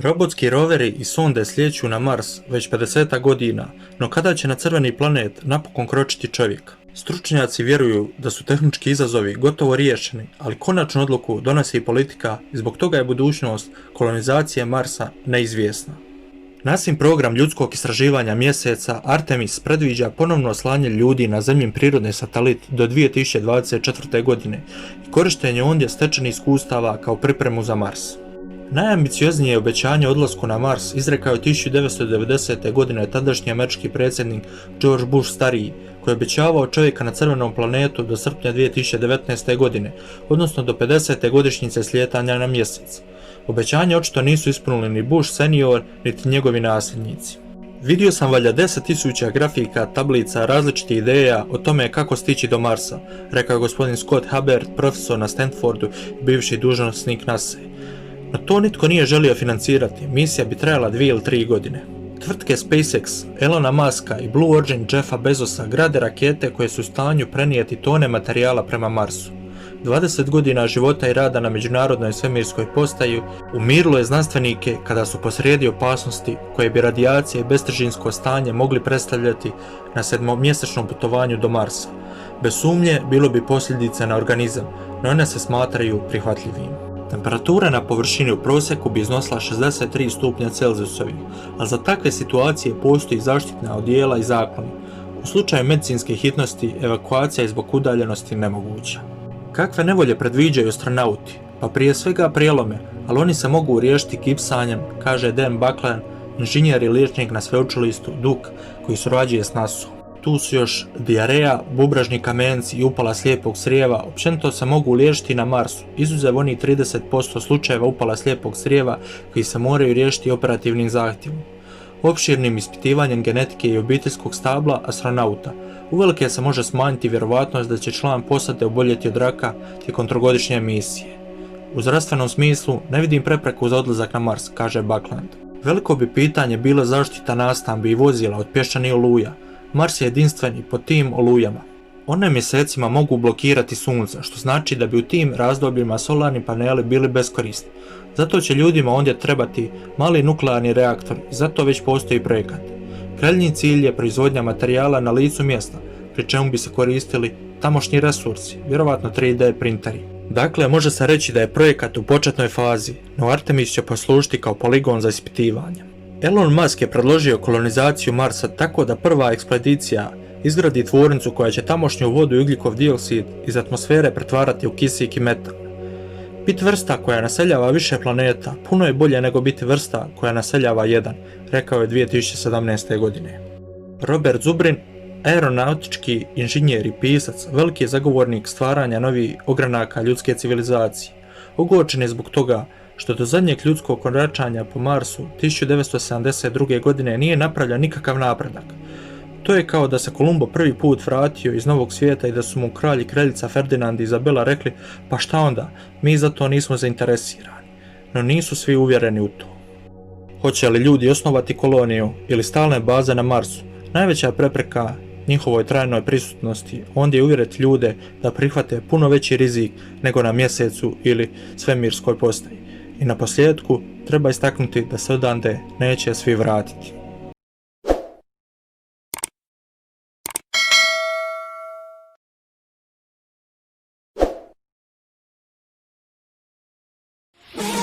Robotski roveri i sonde slijeću na Mars već 50 godina, no kada će na crveni planet napokon kročiti čovjek? Stručnjaci vjeruju da su tehnički izazovi gotovo riješeni, ali konačnu odluku donosi i politika i zbog toga je budućnost kolonizacije Marsa neizvjesna. NASIN program ljudskog istraživanja mjeseca Artemis predviđa ponovno slanje ljudi na Zemljin prirodni satelit do 2024. godine i korištenje ondje stečenih iskustava kao pripremu za Mars. Najambicioznije obećanje odlasku na Mars izrekao je 1990. godine tadašnji američki predsjednik George Bush stariji, koji je obećavao čovjeka na crvenom planetu do srpnja 2019. godine, odnosno do 50. godišnjice slijetanja na mjesec. Obećanje očito nisu ispunili ni Bush senior, niti njegovi nasljednici. Vidio sam valjda 10.000 grafika, tablica, različitih ideja o tome kako stići do Marsa, rekao je gospodin Scott Hubbard, profesor na Stanfordu i bivši dužnosnik NASA. No to nitko nije želio financirati, misija bi trajala 2 ili 3 godine. Tvrtke SpaceX, Elona Muska i Blue Origin Jeffa Bezosa grade rakete koje su u stanju prenijeti tone materijala prema Marsu. 20 godina života i rada na međunarodnoj svemirskoj postaji umirilo je znanstvenike kada su posrijedi opasnosti koje bi radijacija i bestežinsko stanje mogli predstavljati na 7-mjesečnom putovanju do Marsa. Bez sumnje bilo bi posljedice na organizam, no one se smatraju prihvatljivim. Temperatura na površini u prosjeku bi iznosila 63 stupnja Celzijusovih, ali za takve situacije postoji zaštitna odijela i zakloni. U slučaju medicinske hitnosti, evakuacija je zbog udaljenosti nemoguća. Kakve nevolje predviđaju astronauti? Pa prije svega prijelome, ali oni se mogu riješiti gipsanjem, kaže Dan Buckland, inženjer i liječnik na sveučilištu Duke, koji surađuje s NASA-om. Tu su još dijareja, bubražni kamenci i upala slijepog crijeva, općenito se mogu liječiti na Marsu, izuzev onih 30% slučajeva upala slijepog crijeva koji se moraju riješiti operativnim zahtjevom. Opširnim ispitivanjem genetike i obiteljskog stabla astronauta uvelike se može smanjiti vjerovatnost da će član posade oboljeti od raka tijekom trogodišnje misije. U zdravstvenom smislu ne vidim prepreku za odlazak na Mars, kaže Buckland. Veliko bi pitanje bilo zaštita nastambi i vozila od pješčanih oluja. Mars je jedinstven i po tim olujama. One mjesecima mogu blokirati sunce, što znači da bi u tim razdobljima solarni paneli bili beskorisni. Zato će ljudima ondje trebati mali nuklearni reaktor i zato već postoji projekat. Krajnji cilj je proizvodnja materijala na licu mjesta, pri čemu bi se koristili tamošnji resursi, vjerovatno 3D printeri. Dakle, može se reći da je projekat u početnoj fazi, no Artemis će poslužiti kao poligon za ispitivanje. Elon Musk je predložio kolonizaciju Marsa tako da prva ekspedicija izgradi tvornicu koja će tamošnju vodu i ugljikov dioksid iz atmosfere pretvarati u kisik i metan. Biti vrsta koja naseljava više planeta puno je bolje nego biti vrsta koja naseljava jedan, rekao je 2017. godine. Robert Zubrin, aeronautički inženjer i pisac, veliki je zagovornik stvaranja novih ogranaka ljudske civilizacije. Ogorčen je zbog toga što do zadnjeg ljudskog koračanja po Marsu 1972. godine nije napravljen nikakav napredak. To je kao da se Kolumbo prvi put vratio iz Novog svijeta i da su mu kralj i kraljica Ferdinand i Izabela rekli pa šta onda, mi za to nismo zainteresirani. No nisu svi uvjereni u to. Hoće li ljudi osnovati koloniju ili stalne baze na Marsu? Najveća prepreka njihovoj trajnoj prisutnosti ondje je uvjeriti ljude da prihvate puno veći rizik nego na mjesecu ili svemirskoj postaji. I na posljedku treba istaknuti da se odande neće svi vratiti. We'll